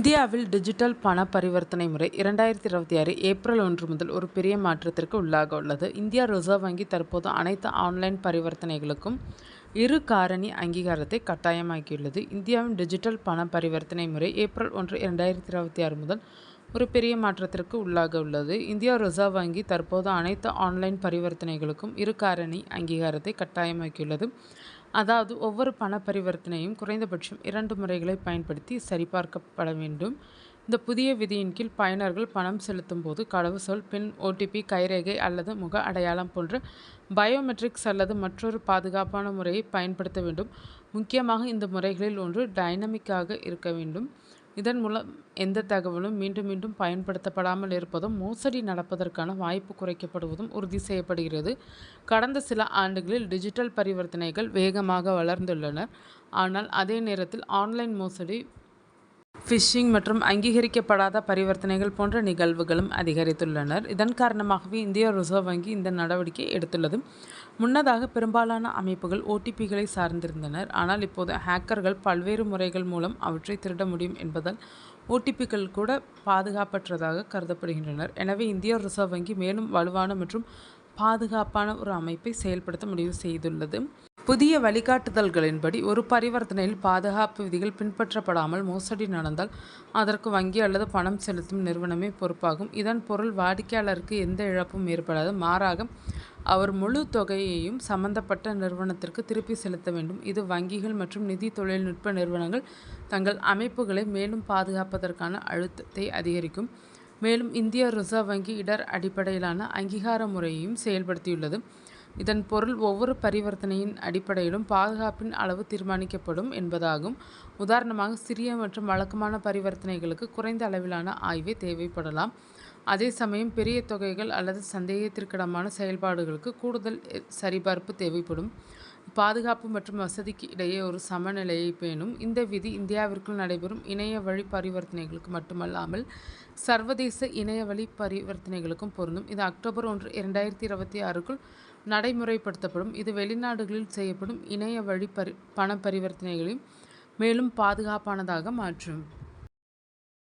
இந்தியாவில் டிஜிட்டல் பண பரிவர்த்தனை முறை 2026 ஏப்ரல் 1 முதல் ஒரு பெரிய மாற்றத்திற்கு உள்ளாக உள்ளது. இந்திய ரிசர்வ் வங்கி தற்போது அனைத்து ஆன்லைன் பரிவர்த்தனைகளுக்கும் இரு காரணி அங்கீகாரத்தை கட்டாயமாக்கியுள்ளது. இந்தியாவின் டிஜிட்டல் பண பரிவர்த்தனை முறை ஏப்ரல் 1, 2026 முதல் ஒரு பெரிய மாற்றத்திற்கு உள்ளாக உள்ளது. இந்திய ரிசர்வ் வங்கி தற்போது அனைத்து ஆன்லைன் பரிவர்த்தனைகளுக்கும் இரு காரணி அங்கீகாரத்தை கட்டாயமாக்கியுள்ளது. அதாவது ஒவ்வொரு பண பரிவர்த்தனையும் குறைந்தபட்சம் 2 முறைகளை பயன்படுத்தி சரிபார்க்கப்பட வேண்டும். இந்த புதிய விதியின் கீழ் பயனர்கள் பணம் செலுத்தும் போது கடவுச்சொல், பின், OTP, கைரேகை அல்லது முக அடையாளம் போன்ற பயோமெட்ரிக்ஸ் அல்லது மற்றொரு பாதுகாப்பான முறையை பயன்படுத்த வேண்டும். முக்கியமாக இந்த முறைகளில் ஒன்று டைனமிக்காக இருக்க வேண்டும். இதன் மூலம் எந்த தகவலும் மீண்டும் மீண்டும் பயன்படுத்தப்படாமல் இருப்பதும் மோசடி நடப்பதற்கான வாய்ப்பு குறைக்கப்படுவதும் உறுதி செய்யப்படுகிறது. கடந்த சில ஆண்டுகளில் டிஜிட்டல் பரிவர்த்தனைகள் வேகமாக வளர்ந்துள்ளன. ஆனால் அதே நேரத்தில் ஆன்லைன் மோசடி, ஃபிஷிங் மற்றும் அங்கீகரிக்கப்படாத பரிவர்த்தனைகள் போன்ற நிகழ்வுகளும் அதிகரித்துள்ளன. இதன் காரணமாகவே இந்திய ரிசர்வ் வங்கி இந்த நடவடிக்கை எடுத்துள்ளது. முன்னதாக பெரும்பாலான அமைப்புகள் OTPகளை சார்ந்திருந்தனர். ஆனால் இப்போது ஹேக்கர்கள் பல்வேறு முறைகள் மூலம் அவற்றை திருட முடியும் என்பதால் OTPகள் கூட பாதுகாப்பற்றதாக கருதப்படுகின்றனர். எனவே இந்திய ரிசர்வ் வங்கி மேலும் வலுவான மற்றும் பாதுகாப்பான ஒரு அமைப்பை செயல்படுத்த முடிவு செய்துள்ளது. புதிய வழிகாட்டுதல்களின்படி ஒரு பரிவர்த்தனையில் பாதுகாப்பு விதிகள் பின்பற்றப்படாமல் மோசடி நடந்தால் அதற்கு வங்கி அல்லது பணம் செலுத்தும் நிறுவனமே பொறுப்பாகும். இதன் பொருள் வாடிக்கையாளருக்கு எந்த இழப்பும் ஏற்படாது. மாறாக அவர் முழு தொகையையும் சம்பந்தப்பட்ட நிறுவனத்திற்கு திருப்பி செலுத்த வேண்டும். இது வங்கிகள் மற்றும் நிதி தொழில்நுட்ப நிறுவனங்கள் தங்கள் அமைப்புகளை மேலும் பாதுகாப்பதற்கான அழுத்தத்தை அதிகரிக்கும். மேலும் இந்திய ரிசர்வ் வங்கி இடர் அடிப்படையிலான அங்கீகார முறையையும் செயல்படுத்தியுள்ளது. இதன் பொருள் ஒவ்வொரு பரிவர்த்தனையின் அடிப்படையிலும் பாதுகாப்பின் அளவு தீர்மானிக்கப்படும் என்பதாகும். உதாரணமாக, சிறிய மற்றும் வழக்கமான பரிவர்த்தனைகளுக்கு குறைந்த அளவிலான ஆய்வே தேவைப்படலாம். அதே சமயம் பெரிய தொகைகள் அல்லது சந்தேகத்திற்கிடமான செயல்பாடுகளுக்கு கூடுதல் சரிபார்ப்பு தேவைப்படும். பாதுகாப்பு மற்றும் வசதிக்கு இடையே ஒரு சமநிலையை பேணும் இந்த விதி இந்தியாவிற்குள் நடைபெறும் இணைய வழி பரிவர்த்தனைகளுக்கு மட்டுமல்லாமல் சர்வதேச இணைய வழி பரிவர்த்தனைகளுக்கும் பொருந்தும். இது அக்டோபர் 1, 2026க்குள் நடைமுறைப்படுத்தப்படும். இது வெளிநாடுகளில் செய்யப்படும் இணைய வழி பண பரிவர்த்தனைகளையும் மேலும் பாதுகாப்பானதாக மாற்றும்.